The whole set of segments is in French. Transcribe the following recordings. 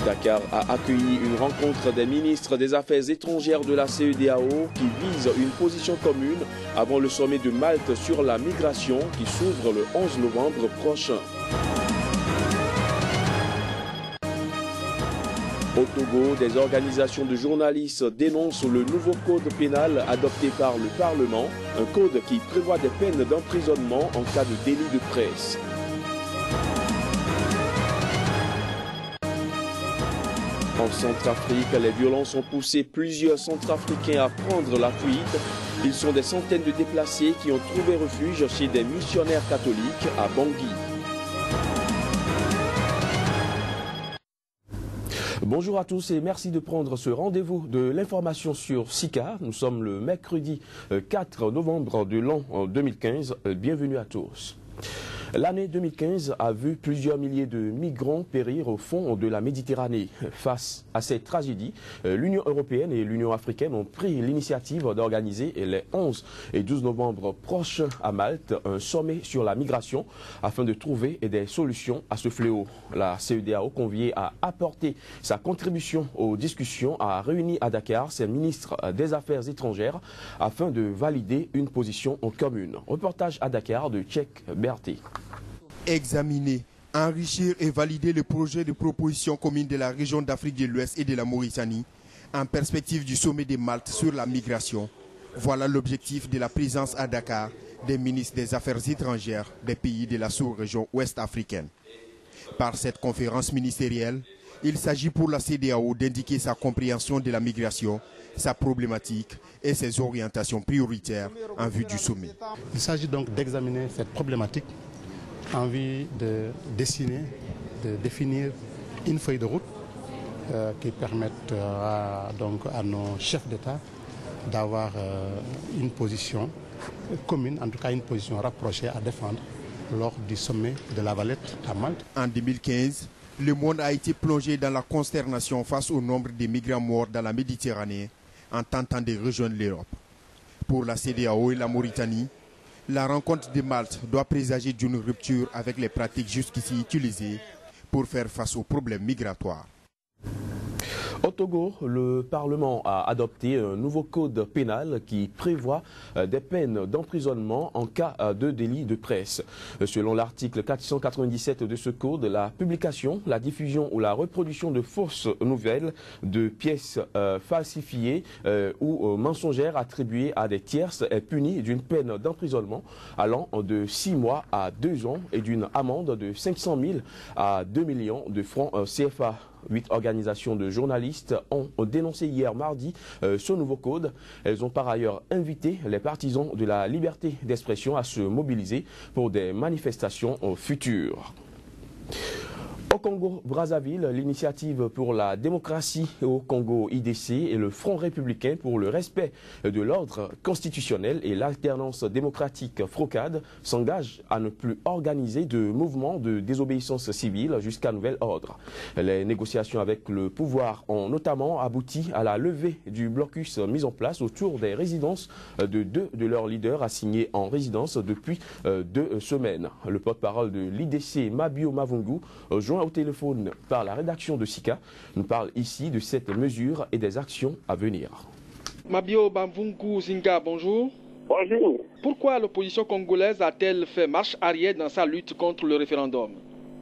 Dakar a accueilli une rencontre des ministres des Affaires étrangères de la CEDEAO qui vise une position commune avant le sommet de Malte sur la migration qui s'ouvre le 11 novembre prochain. Au Togo, des organisations de journalistes dénoncent le nouveau code pénal adopté par le Parlement, un code qui prévoit des peines d'emprisonnement en cas de délit de presse. En Centrafrique, les violences ont poussé plusieurs Centrafricains à prendre la fuite. Ils sont des centaines de déplacés qui ont trouvé refuge chez des missionnaires catholiques à Bangui. Bonjour à tous et merci de prendre ce rendez-vous de l'information sur SICA. Nous sommes le mercredi 4 novembre de l'an 2015. Bienvenue à tous. L'année 2015 a vu plusieurs milliers de migrants périr au fond de la Méditerranée. Face à cette tragédie, l'Union européenne et l'Union africaine ont pris l'initiative d'organiser les 11 et 12 novembre prochains à Malte un sommet sur la migration afin de trouver des solutions à ce fléau. La CEDEAO, conviée à apporter sa contribution aux discussions, a réuni à Dakar ses ministres des Affaires étrangères afin de valider une position en commune. Reportage à Dakar de Tchèque Berté. Examiner, enrichir et valider le projet de proposition commune de la région d'Afrique de l'Ouest et de la Mauritanie en perspective du sommet de Malte sur la migration. Voilà l'objectif de la présence à Dakar des ministres des Affaires étrangères des pays de la sous-région ouest africaine. Par cette conférence ministérielle, il s'agit pour la CEDEAO d'indiquer sa compréhension de la migration, sa problématique et ses orientations prioritaires en vue du sommet. Il s'agit donc d'examiner cette problématique en vue de dessiner, de définir une feuille de route qui permette donc à nos chefs d'État d'avoir une position commune, en tout cas une position rapprochée à défendre lors du sommet de la Valette à Malte. En 2015, le monde a été plongé dans la consternation face au nombre de migrants morts dans la Méditerranée en tentant de rejoindre l'Europe. Pour la CEDEAO et la Mauritanie, la rencontre de Malte doit présager d'une rupture avec les pratiques jusqu'ici utilisées pour faire face aux problèmes migratoires. Au Togo, le Parlement a adopté un nouveau code pénal qui prévoit des peines d'emprisonnement en cas de délit de presse. Selon l'article 497 de ce code, la publication, la diffusion ou la reproduction de fausses nouvelles, de pièces falsifiées ou mensongères attribuées à des tierces est punie d'une peine d'emprisonnement allant de 6 mois à 2 ans et d'une amende de 500 000 à 2 millions de francs CFA. 8 organisations de journalistes ont dénoncé hier mardi ce nouveau code. Elles ont par ailleurs invité les partisans de la liberté d'expression à se mobiliser pour des manifestations futures. Au Congo-Brazzaville, l'initiative pour la démocratie au Congo IDC et le Front républicain pour le respect de l'ordre constitutionnel et l'alternance démocratique FROCAD s'engagent à ne plus organiser de mouvements de désobéissance civile jusqu'à nouvel ordre. Les négociations avec le pouvoir ont notamment abouti à la levée du blocus mis en place autour des résidences de 2 de leurs leaders assignés en résidence depuis 2 semaines. Le porte-parole de l'IDC, Mabio Mavungu, joint au téléphone par la rédaction de SICA, nous parle ici de cette mesure et des actions à venir. Mabio Mavungu Zinga, bonjour. Bonjour. Pourquoi l'opposition congolaise a-t-elle fait marche arrière dans sa lutte contre le référendum?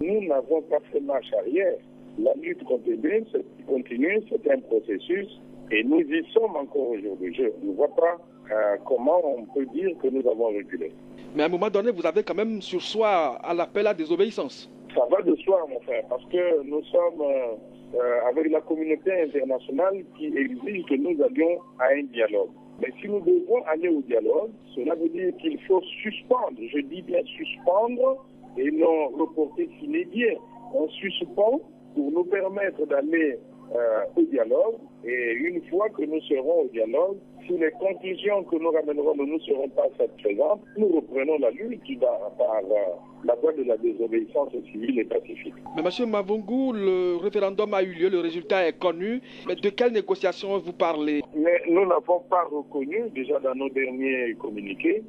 Nous n'avons pas fait marche arrière. La lutte continue, c'est un processus et nous y sommes encore aujourd'hui. Je ne vois pas comment on peut dire que nous avons reculé. Mais à un moment donné, vous avez quand même sur soi à l'appel à désobéissance. Ça va de soi, mon frère, parce que nous sommes avec la communauté internationale qui exige que nous allions à un dialogue. Mais si nous devons aller au dialogue, cela veut dire qu'il faut suspendre, je dis bien suspendre, et non reporter sine die. On suspend pour nous permettre d'aller au dialogue, et une fois que nous serons au dialogue, si les conclusions que nous ramènerons ne nous seront pas satisfaisantes, nous reprenons la lutte par la voie de la désobéissance civile et pacifique. Mais M. Mavungu, le référendum a eu lieu, le résultat est connu. Mais de quelles négociations vous parlez? Mais nous n'avons pas reconnu, déjà dans nos derniers communiqués,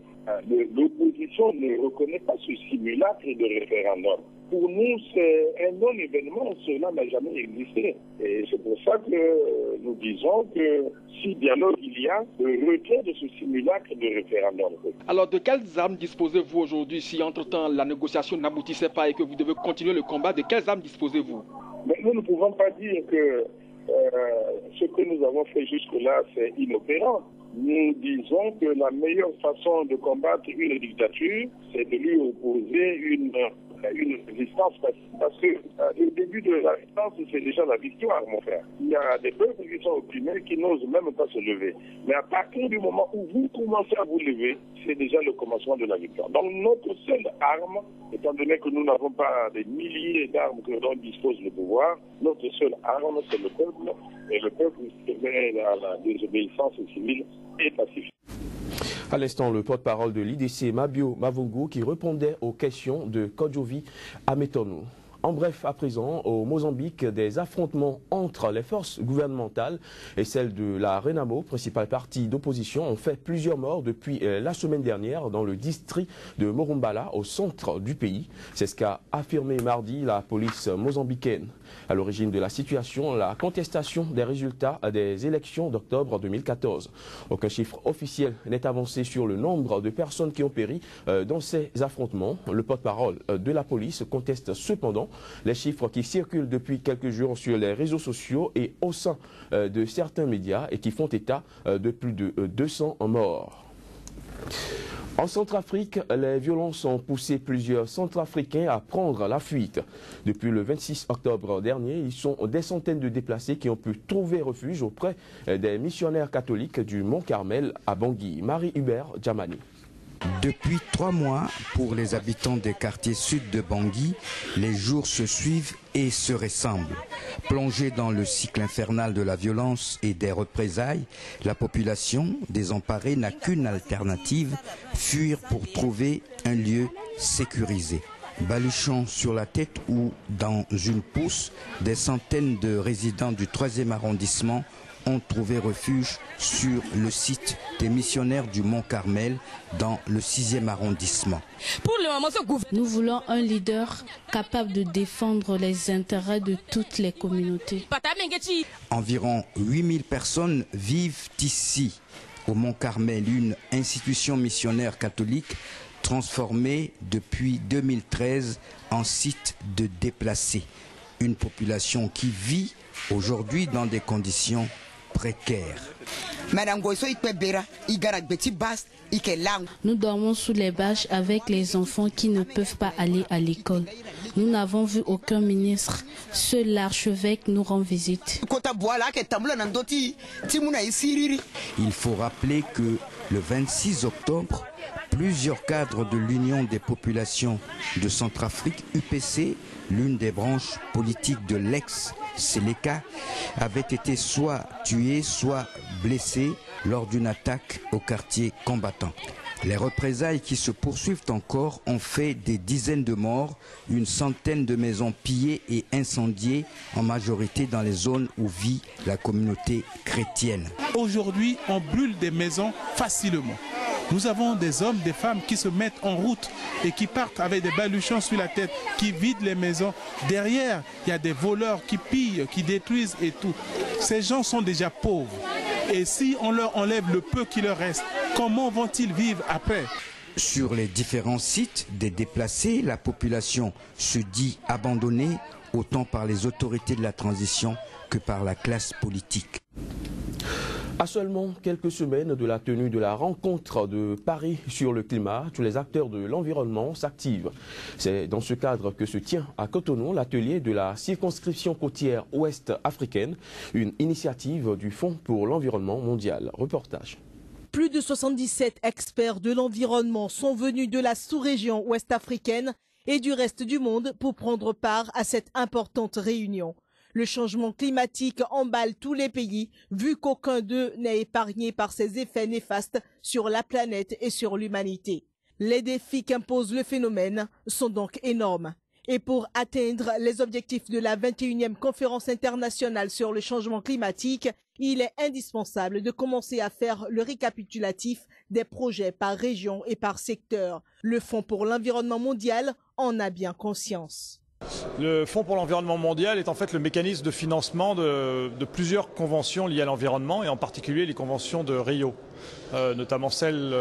l'opposition ne reconnaît pas ce simulacre de référendum. Pour nous, c'est un non-événement, cela n'a jamais existé. Et c'est pour ça que nous disons que si dialogue il y a, le retrait de ce simulacre de référendum. Alors, de quelles armes disposez-vous aujourd'hui si entre-temps la négociation n'aboutissait pas et que vous devez continuer le combat? De quelles armes disposez-vous? Mais nous ne pouvons pas dire que ce que nous avons fait jusque-là, c'est inopérant. Nous disons que la meilleure façon de combattre une dictature, c'est de lui opposer une résistance passive. Parce que le début de la résistance, c'est déjà la victoire, mon frère. Il y a des peuples qui sont opprimés, qui n'osent même pas se lever. Mais à partir du moment où vous commencez à vous lever, c'est déjà le commencement de la victoire. Donc notre seule arme, étant donné que nous n'avons pas des milliers d'armes dont dispose le pouvoir, notre seule arme, c'est le peuple. Et le peuple se met à la désobéissance civile et pacifique. À l'instant, le porte-parole de l'IDC, Mabio Mavungu, qui répondait aux questions de Kodjovi Ametonu. En bref, à présent, au Mozambique, des affrontements entre les forces gouvernementales et celles de la Renamo, principal parti d'opposition, ont fait plusieurs morts depuis la semaine dernière dans le district de Morumbala, au centre du pays. C'est ce qu'a affirmé mardi la police mozambicaine. À l'origine de la situation, la contestation des résultats des élections d'octobre 2014. Aucun chiffre officiel n'est avancé sur le nombre de personnes qui ont péri dans ces affrontements. Le porte-parole de la police conteste cependant les chiffres qui circulent depuis quelques jours sur les réseaux sociaux et au sein de certains médias et qui font état de plus de 200 morts. En Centrafrique, les violences ont poussé plusieurs Centrafricains à prendre la fuite. Depuis le 26 octobre dernier, ils sont des centaines de déplacés qui ont pu trouver refuge auprès des missionnaires catholiques du Mont Carmel à Bangui. Marie-Hubert Djamani. Depuis 3 mois, pour les habitants des quartiers sud de Bangui, les jours se suivent et se ressemblent. Plongée dans le cycle infernal de la violence et des représailles, la population désemparée n'a qu'une alternative, fuir pour trouver un lieu sécurisé. Baluchon sur la tête ou dans une pousse, des centaines de résidents du 3e arrondissement ont trouvé refuge sur le site des missionnaires du Mont Carmel dans le 6e arrondissement. Nous voulons un leader capable de défendre les intérêts de toutes les communautés. Environ 8000 personnes vivent ici, au Mont Carmel, une institution missionnaire catholique transformée depuis 2013 en site de déplacés. Une population qui vit aujourd'hui dans des conditions précaires. Nous dormons sous les bâches avec les enfants qui ne peuvent pas aller à l'école. Nous n'avons vu aucun ministre. Seul l'archevêque nous rend visite. Il faut rappeler que le 26 octobre, plusieurs cadres de l'Union des populations de Centrafrique, UPC, l'une des branches politiques de l'ex-Séléka, avaient été soit tués, soit blessés lors d'une attaque au quartier combattant. Les représailles qui se poursuivent encore ont fait des dizaines de morts, une centaine de maisons pillées et incendiées, en majorité dans les zones où vit la communauté chrétienne. Aujourd'hui, on brûle des maisons facilement. Nous avons des hommes, des femmes qui se mettent en route et qui partent avec des baluchons sur la tête, qui vident les maisons. Derrière, il y a des voleurs qui pillent, qui détruisent et tout. Ces gens sont déjà pauvres. Et si on leur enlève le peu qui leur reste, comment vont-ils vivre après? Sur les différents sites des déplacés, la population se dit abandonnée, autant par les autorités de la transition que par la classe politique. À seulement quelques semaines de la tenue de la rencontre de Paris sur le climat, tous les acteurs de l'environnement s'activent. C'est dans ce cadre que se tient à Cotonou l'atelier de la circonscription côtière ouest africaine, une initiative du Fonds pour l'environnement mondial. Reportage. Plus de 77 experts de l'environnement sont venus de la sous-région ouest africaine et du reste du monde pour prendre part à cette importante réunion. Le changement climatique emballe tous les pays, vu qu'aucun d'eux n'est épargné par ses effets néfastes sur la planète et sur l'humanité. Les défis qu'impose le phénomène sont donc énormes. Et pour atteindre les objectifs de la 21e conférence internationale sur le changement climatique, il est indispensable de commencer à faire le récapitulatif des projets par région et par secteur. Le Fonds pour l'environnement mondial en a bien conscience. Le Fonds pour l'environnement mondial est en fait le mécanisme de financement de plusieurs conventions liées à l'environnement et en particulier les conventions de Rio, notamment celle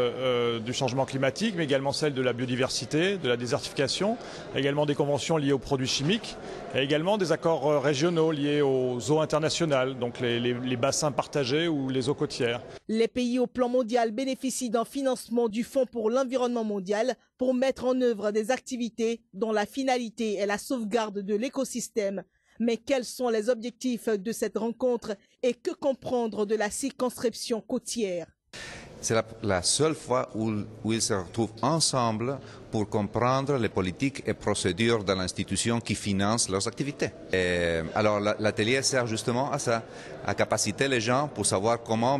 du changement climatique, mais également celle de la biodiversité, de la désertification, également des conventions liées aux produits chimiques et également des accords régionaux liés aux eaux internationales, donc les bassins partagés ou les eaux côtières. Les pays au plan mondial bénéficient d'un financement du Fonds pour l'environnement mondial pour mettre en œuvre des activités dont la finalité est la sauvegarde de l'écosystème. Mais quels sont les objectifs de cette rencontre et que comprendre de la circonscription côtière? C'est la seule fois où ils se retrouvent ensemble pour comprendre les politiques et procédures de l'institution qui finance leurs activités. Alors l'atelier sert justement à ça, à capaciter les gens pour savoir comment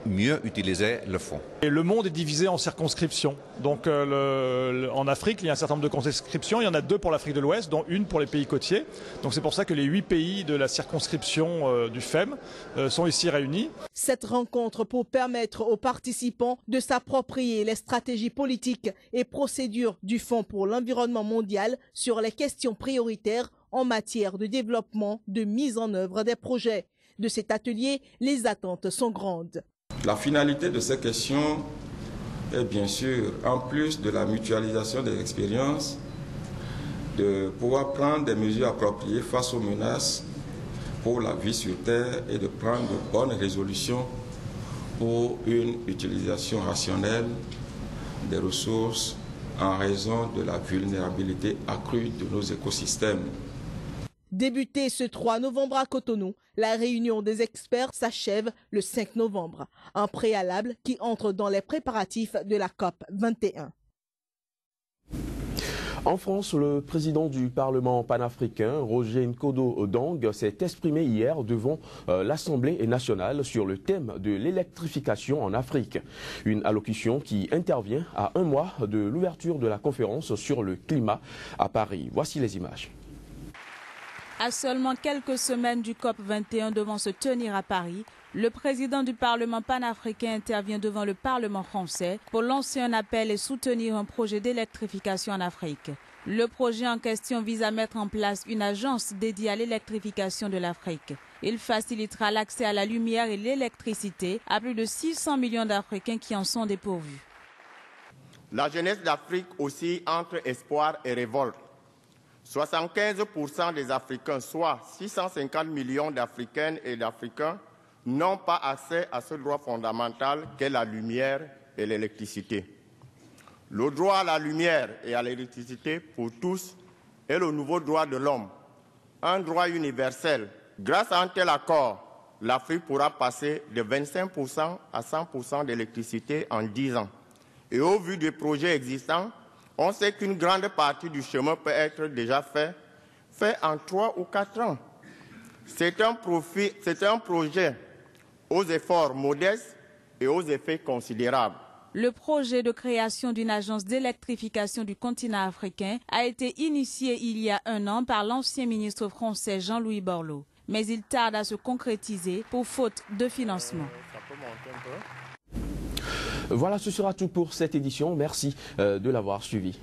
mieux utiliser le fonds. Et le monde est divisé en circonscriptions. Donc en Afrique, il y a un certain nombre de circonscriptions. Il y en a 2 pour l'Afrique de l'Ouest, dont une pour les pays côtiers. Donc c'est pour ça que les 8 pays de la circonscription du FEM sont ici réunis. Cette rencontre pour permettre aux participants de s'approprier les stratégies politiques et procédures du Fonds pour l'environnement mondial sur les questions prioritaires en matière de développement, de mise en œuvre des projets. De cet atelier, les attentes sont grandes. La finalité de ces questions est bien sûr, en plus de la mutualisation des expériences, de pouvoir prendre des mesures appropriées face aux menaces pour la vie sur Terre et de prendre de bonnes résolutions pour une utilisation rationnelle des ressources en raison de la vulnérabilité accrue de nos écosystèmes. Débutée ce 3 novembre à Cotonou, la réunion des experts s'achève le 5 novembre, un préalable qui entre dans les préparatifs de la COP 21. En France, le président du Parlement panafricain, Roger Nkodo Dong, s'est exprimé hier devant l'Assemblée nationale sur le thème de l'électrification en Afrique. Une allocution qui intervient à un mois de l'ouverture de la conférence sur le climat à Paris. Voici les images. À seulement quelques semaines du COP 21 devant se tenir à Paris, le président du Parlement panafricain intervient devant le Parlement français pour lancer un appel et soutenir un projet d'électrification en Afrique. Le projet en question vise à mettre en place une agence dédiée à l'électrification de l'Afrique. Il facilitera l'accès à la lumière et l'électricité à plus de 600 millions d'Africains qui en sont dépourvus. La jeunesse d'Afrique aussi entre espoir et révolte. 75% des Africains, soit 650 millions d'Africaines et d'Africains, n'ont pas accès à ce droit fondamental qu'est la lumière et l'électricité. Le droit à la lumière et à l'électricité pour tous est le nouveau droit de l'homme, un droit universel. Grâce à un tel accord, l'Afrique pourra passer de 25% à 100% d'électricité en 10 ans. Et au vu des projets existants, on sait qu'une grande partie du chemin peut être déjà fait en 3 ou 4 ans. C'est un projet aux efforts modestes et aux effets considérables. Le projet de création d'une agence d'électrification du continent africain a été initié il y a 1 an par l'ancien ministre français Jean-Louis Borloo. Mais il tarde à se concrétiser pour faute de financement. Voilà, ce sera tout pour cette édition. Merci de l'avoir suivi.